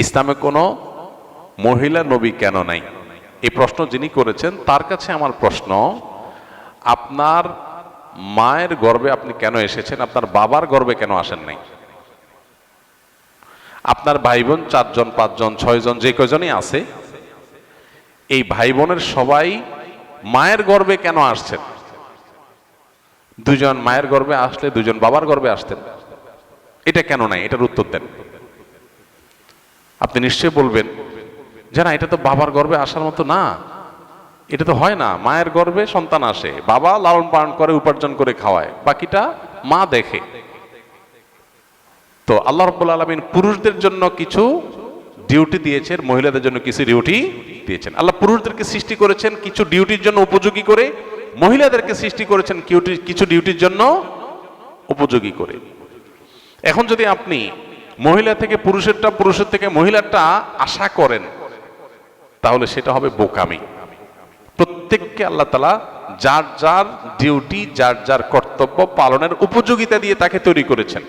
ইসলামে কোনো মহিলা নবী কেন নাই? এই প্রশ্ন যিনি করেছেন তার কাছে আমার প্রশ্ন, আপনার মায়ের গর্ভে আপনি কেন এসেছেন? আপনার বাবার গর্ভে কেন আসেন নাই? আপনার ভাই বোন 4 জন 5 জন 6 জন যে কয়জনই আছে, এই ভাই বোনের সবাই মায়ের গর্ভে কেন আসছেন? 2 জন মায়ের গর্ভে আসলে 2 জন বাবার গর্ভে আসতেন, এটা কেন নাই? এটার উত্তর দেন। আপনি নিশ্চয়ই বলবেন যে না, এটা তো বাবার গর্ভে আসার মতো না, এটা তো হয় না। মায়ের গর্ভে সন্তান আসে, বাবা লালন পালন করে, উপার্জন করে খাওয়ায়, বাকিটা মা দেখে। তো আল্লাহ রাব্বুল আলামিন পুরুষদের জন্য কিছু ডিউটি দিয়েছেন, মহিলাদের জন্য কিছু ডিউটি দিয়েছেন। আল্লাহ পুরুষদেরকে সৃষ্টি করেছেন কিছু ডিউটির জন্য উপযোগী করে, মহিলাদেরকে সৃষ্টি করেছেন কিছু ডিউটির জন্য উপযোগী করে। এখন যদি আপনি মহিলা থেকে পুরুষেরটা, পুরুষের থেকে মহিলারটা আশা করেন, তাহলে সেটা হবে বোকামি। প্রত্যেককে আল্লাহ তাআলা যার যার ডিউটি, যার যার কর্তব্য পালনের উপযোগিতা দিয়ে তাকে তৈরি করেছেন।